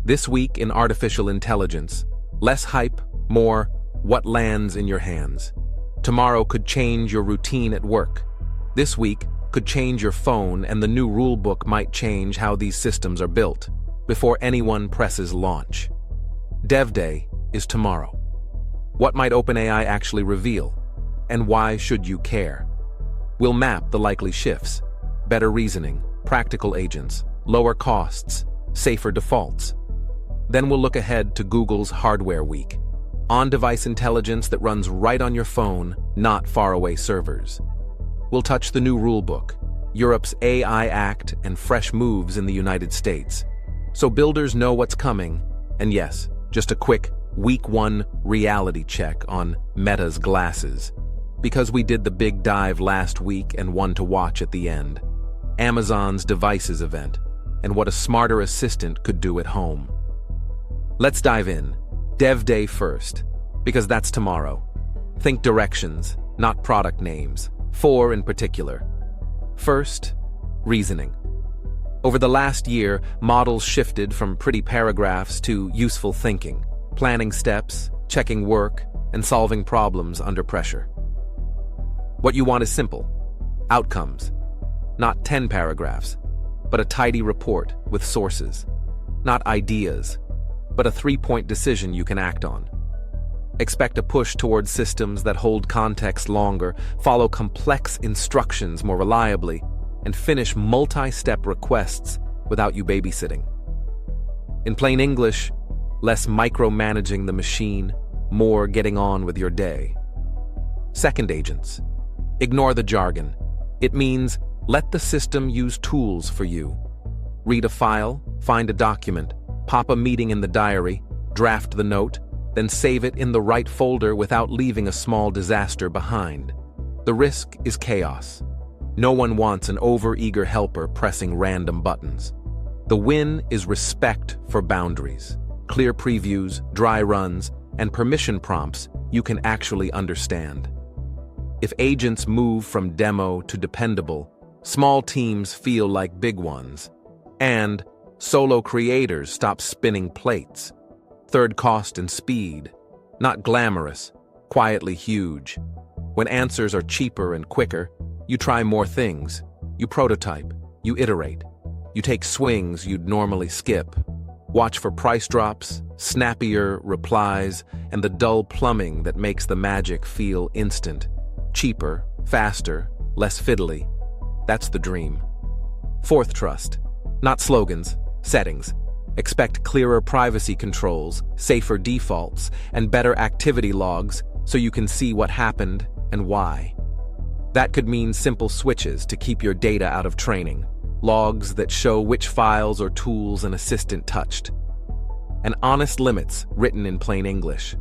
This week in artificial intelligence, less hype, more what lands in your hands. Tomorrow could change your routine at work. This week could change your phone, and the new rulebook might change how these systems are built before anyone presses launch. DevDay is tomorrow. What might OpenAI actually reveal? And why should you care? We'll map the likely shifts: better reasoning, practical agents, lower costs, safer defaults. Then we'll look ahead to Google's Hardware Week. On-device intelligence that runs right on your phone, not faraway servers. We'll touch the new rulebook, Europe's AI Act, and fresh moves in the United States. So builders know what's coming, and yes, just a quick Week 1 reality check on Meta's glasses. Because we did the big dive last week and one to watch at the end. Amazon's devices event, and what a smarter assistant could do at home. Let's dive in. DevDay first, because that's tomorrow. Think directions, not product names. 4 in particular. First, reasoning. Over the last year, models shifted from pretty paragraphs to useful thinking, planning steps, checking work, and solving problems under pressure. What you want is simple. Outcomes. Not 10 paragraphs, but a tidy report with sources. Not ideas, but a 3-point decision you can act on. Expect a push towards systems that hold context longer, follow complex instructions more reliably, and finish multi-step requests without you babysitting. In plain English, less micromanaging the machine, more getting on with your day. Second, agents. Ignore the jargon. It means let the system use tools for you. Read a file, find a document, pop a meeting in the diary, draft the note, then save it in the right folder without leaving a small disaster behind. The risk is chaos. No one wants an over-eager helper pressing random buttons. The win is respect for boundaries, clear previews, dry runs, and permission prompts you can actually understand. If agents move from demo to dependable, small teams feel like big ones, and solo creators stop spinning plates. Third, cost and speed. Not glamorous, quietly huge. When answers are cheaper and quicker, you try more things. You prototype, you iterate. You take swings you'd normally skip. Watch for price drops, snappier replies, and the dull plumbing that makes the magic feel instant. Cheaper, faster, less fiddly. That's the dream. Fourth, trust. Not slogans, settings. Expect clearer privacy controls, safer defaults, and better activity logs so you can see what happened and why. That could mean simple switches to keep your data out of training, logs that show which files or tools an assistant touched, and honest limits written in plain English.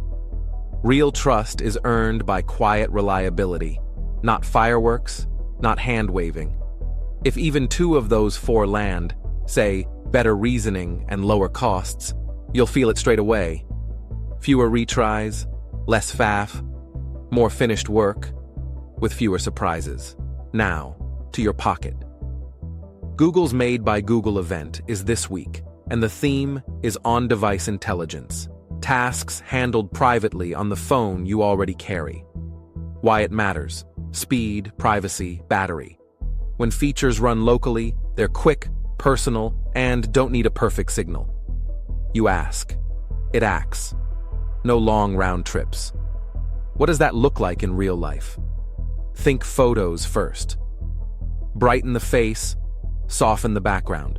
Real trust is earned by quiet reliability, not fireworks, not hand-waving. If even 2 of those 4 land, say, better reasoning and lower costs, you'll feel it straight away. Fewer retries, less faff, more finished work, with fewer surprises. Now, to your pocket. Google's Made by Google event is this week, and the theme is on-device intelligence, tasks handled privately on the phone you already carry. Why it matters: speed, privacy, battery. When features run locally, they're quick, personal, and don't need a perfect signal. You ask. It acts. No long round trips. What does that look like in real life? Think photos first. Brighten the face, soften the background.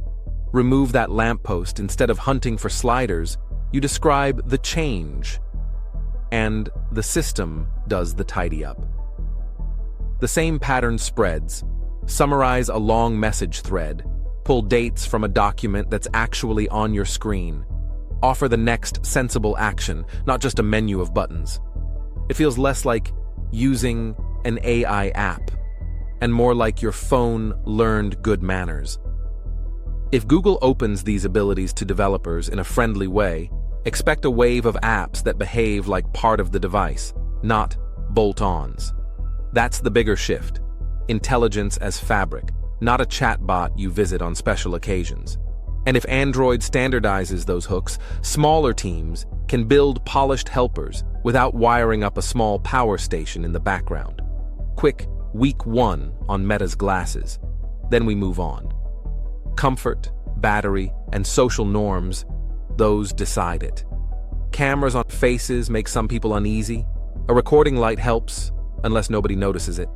Remove that lamppost. Instead of hunting for sliders, you describe the change. And the system does the tidy up. The same pattern spreads. Summarize a long message thread. Pull dates from a document that's actually on your screen. Offer the next sensible action, not just a menu of buttons. It feels less like using an AI app, and more like your phone learned good manners. If Google opens these abilities to developers in a friendly way, expect a wave of apps that behave like part of the device, not bolt-ons. That's the bigger shift. Intelligence as fabric, not a chatbot you visit on special occasions. And if Android standardizes those hooks, smaller teams can build polished helpers without wiring up a small power station in the background. Quick week 1 on Meta's glasses. Then we move on. Comfort, battery, and social norms, those decide it. Cameras on faces make some people uneasy. A recording light helps, unless nobody notices it.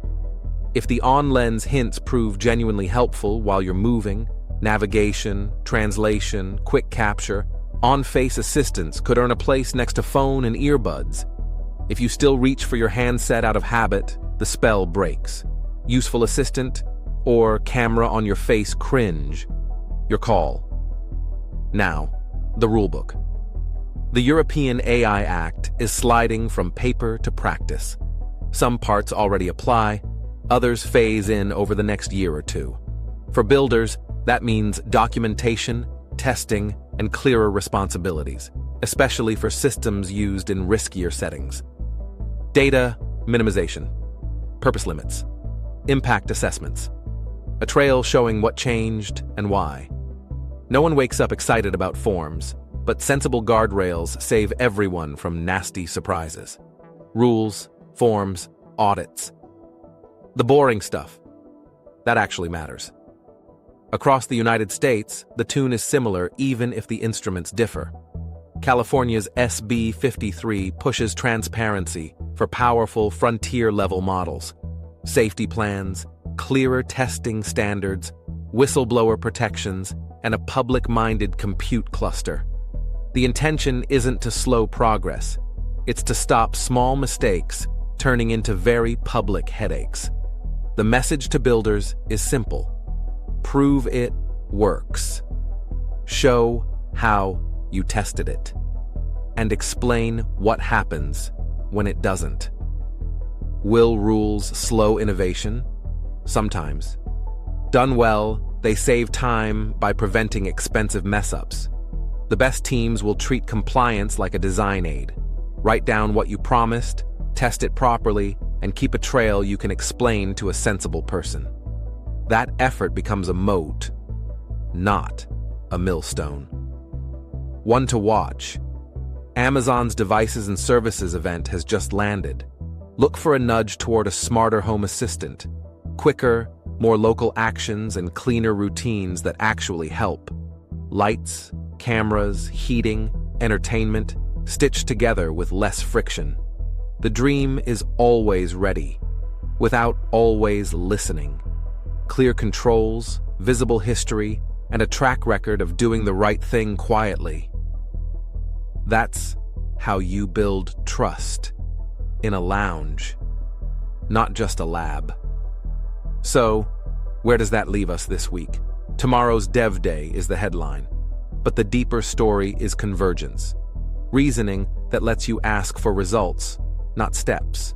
If the on-lens hints prove genuinely helpful while you're moving, navigation, translation, quick capture, on-face assistance could earn a place next to phone and earbuds. If you still reach for your handset out of habit, the spell breaks. Useful assistant or camera on your face cringe. Your call. Now, the rulebook. The European AI Act is sliding from paper to practice. Some parts already apply, others phase in over the next year or two. For builders, that means documentation, testing, and clearer responsibilities, especially for systems used in riskier settings. Data minimization, purpose limits, impact assessments, a trail showing what changed and why. No one wakes up excited about forms, but sensible guardrails save everyone from nasty surprises. Rules, forms, audits. The boring stuff. That actually matters. Across the United States, the tune is similar even if the instruments differ. California's SB 53 pushes transparency for powerful frontier-level models. Safety plans, clearer testing standards, whistleblower protections, and a public-minded compute cluster. The intention isn't to slow progress. It's to stop small mistakes turning into very public headaches. The message to builders is simple. Prove it works. Show how you tested it. And explain what happens when it doesn't. Will rules slow innovation? Sometimes. Done well, they save time by preventing expensive mess-ups. The best teams will treat compliance like a design aid. Write down what you promised, test it properly, and keep a trail you can explain to a sensible person. That effort becomes a moat, not a millstone. One to watch. Amazon's Devices and Services event has just landed. Look for a nudge toward a smarter home assistant. Quicker, more local actions and cleaner routines that actually help. Lights, cameras, heating, entertainment, stitched together with less friction. The dream is always ready, without always listening. Clear controls, visible history, and a track record of doing the right thing quietly. That's how you build trust in a lounge, not just a lab. So, where does that leave us this week? Tomorrow's Dev Day is the headline, but the deeper story is convergence. Reasoning that lets you ask for results, not steps.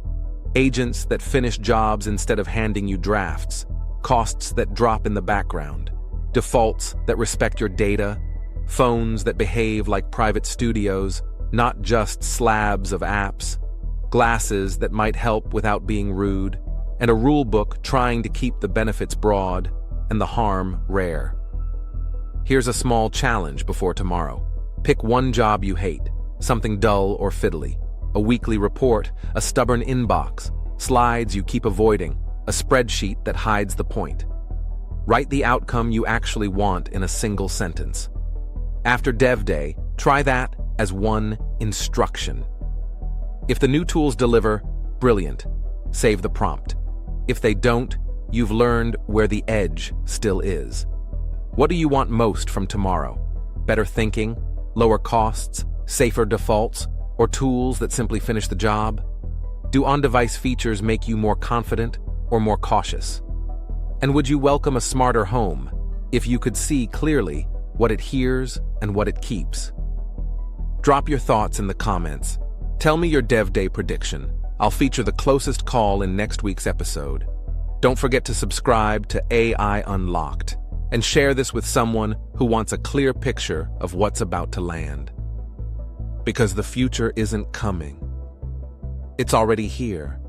Agents that finish jobs instead of handing you drafts. Costs that drop in the background. Defaults that respect your data. Phones that behave like private studios, not just slabs of apps. Glasses that might help without being rude. And a rulebook trying to keep the benefits broad and the harm rare. Here's a small challenge before tomorrow. Pick one job you hate, something dull or fiddly. A weekly report, a stubborn inbox, slides you keep avoiding, a spreadsheet that hides the point. Write the outcome you actually want in a single sentence. After Dev Day, try that as one instruction. If the new tools deliver, brilliant. Save the prompt. If they don't, you've learned where the edge still is. What do you want most from tomorrow? Better thinking, lower costs, safer defaults, or tools that simply finish the job? Do on-device features make you more confident or more cautious? And would you welcome a smarter home if you could see clearly what it hears and what it keeps? Drop your thoughts in the comments. Tell me your Dev Day prediction. I'll feature the closest call in next week's episode. Don't forget to subscribe to AI Unlocked and share this with someone who wants a clear picture of what's about to land. Because the future isn't coming. It's already here.